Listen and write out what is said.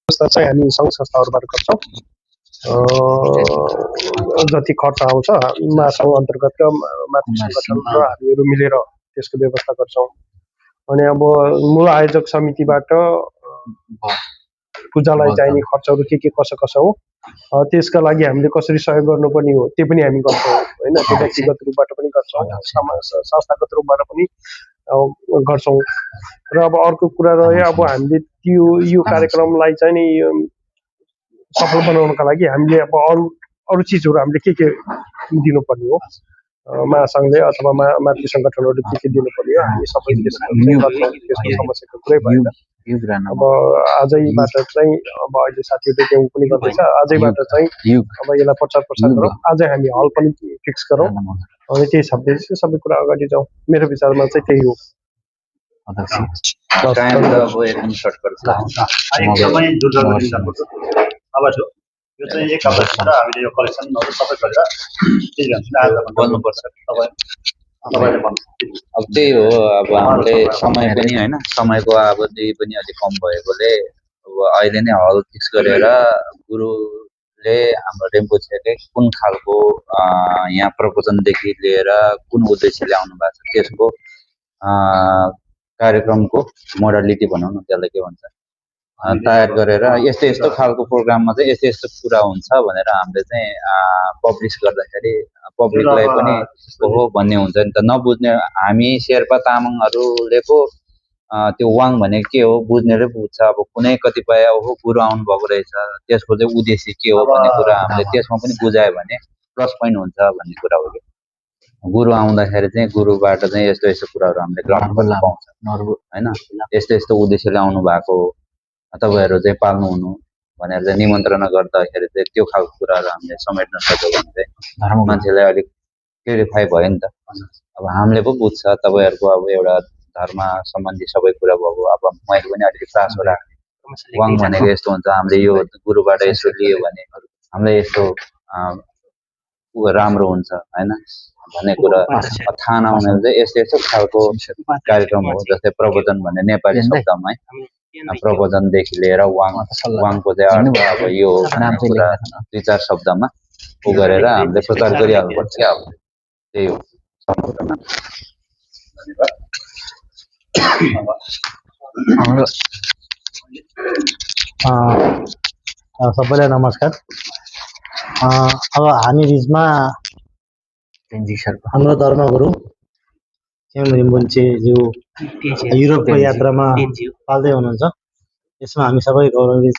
व्यवस्था चाहिँ हामी सङ्घ संस्थाहरूबाट गर्छौँ। जति खर्च आउँछ महासङ्घ अन्तर्गतका मातृ सङ्गठन र हामीहरू मिलेर त्यसको व्यवस्था गर्छौँ। अनि अब मूल आयोजक समितिबाट पूजालाई चाहिने खर्चहरू के कसो कसो हो त्यसका लागि हामीले कसरी सहयोग गर्नुपर्ने हो त्यो पनि हामी गर्छौँ होइन। त्यो व्यक्तिगत रूपबाट पनि गर्छौँ, संस्थागत रूपबाट पनि गर्छौँ। र अब अर्को कुरा रह्यो अब हामीले यो कार्यक्रमलाई चाहिँ नि सफल बनाउनका लागि हामीले अब अरू चिजहरू हामीले के दिनुपर्ने हो, महासङ्घले अथवा मातृ सङ्गठनहरूले के दिनुपर्ने हो हामी सबै त्यसको समस्याको कुरै भएन। अब आजैबाट चाहिँ अब अहिले साथीहरूले त्यो पनि गर्दैछ, आजैबाट चाहिँ अब यसलाई प्रचार प्रसार गरौँ, आजै हामी हल पनि फिक्स गरौँ अनि त्यही हिसाबले चाहिँ सबै कुरा अगाडि जाउँ। मेरो विचारमा चाहिँ त्यही हो। यो चाहिँ एक हप्ताभित्र हामीले यो कलेक्सनहरू सबै गरेर बोल्नुपर्छ। तपाईँले भन्नु अब त्यही हो। अब हामीले समय पनि होइन, समयको अवधि पनि अलिक कम भएकोले अब अहिले नै हल फिक्स गरेर गुरुले हाम्रो रिम्पोछेले कुन खालको यहाँ प्रवचनदेखि लिएर कुन उद्देश्यले आउनु भएको छ त्यसको कार्यक्रमको मोडालिटी भनौँ न, त्यसलाई के भन्छ, तयार गरेर यस्तो यस्तो खालको प्रोग्राममा चाहिँ यस्तो यस्तो कुरा हुन्छ भनेर हामीले चाहिँ पब्लिस गर्दाखेरि पब्लिकलाई पनि हो भन्ने हुन्छ नि त। नबुझ्ने हामी शेर्पा तामाङहरूले पो त्यो वाङ भनेको के हो बुझ्नेले बुझ्छ। अब कुनै कतिपय ओहो गुरु आउनु भएको रहेछ त्यसको चाहिँ उद्देश्य के हो भन्ने कुरा हामीले त्यसमा पनि बुझायो भने प्लस पोइन्ट हुन्छ भन्ने कुरा हो कि गुरु आउँदाखेरि चाहिँ गुरुबाट चाहिँ यस्तो यस्तो कुराहरू हामीले ग्रहण गर्न पाउँछ होइन। यस्तो यस्तो उद्देश्यले आउनु भएको तपाईँहरू चाहिँ पाल्नु हुनु भनेर चाहिँ निमन्त्रणा गर्दाखेरि चाहिँ त्यो खालको कुराहरू हामीले समेट्न सक्यो भने चाहिँ मान्छेलाई अलिक क्लियरिफाई भयो नि त। अब हामीले पो बुझ्छ तपाईँहरूको अब एउटा धर्म सम्बन्धी सबै कुरा भएको। अब मैले पनि अलिकति चासो राख्ने वाङ भनेको यस्तो हुन्छ, हामीले यो गुरुबाट यसो लियो भने हामीलाई यस्तो राम्रो हुन्छ होइन भन्ने कुरा थाहा नहुने चाहिँ यस्तो यस्तो खालको कार्यक्रम हो। जस्तै प्रवचन भन्ने नेपाली शब्दमा प्रवचनदेखि लिएर वाङको चाहिँ अब यो कुरा 2-4 शब्दमा उ गरेर हामीले प्रचार गरिहाल्नुपर्छ क्या। अब त्यही हो। सबैलाई नमस्कार। अब हामी बिचमा हाम्रो धर्मगुरु रिम्पोछेज्यू युरोपको यात्रामा पाल्दै हुनुहुन्छ। यसमा हामी सबै गौरवित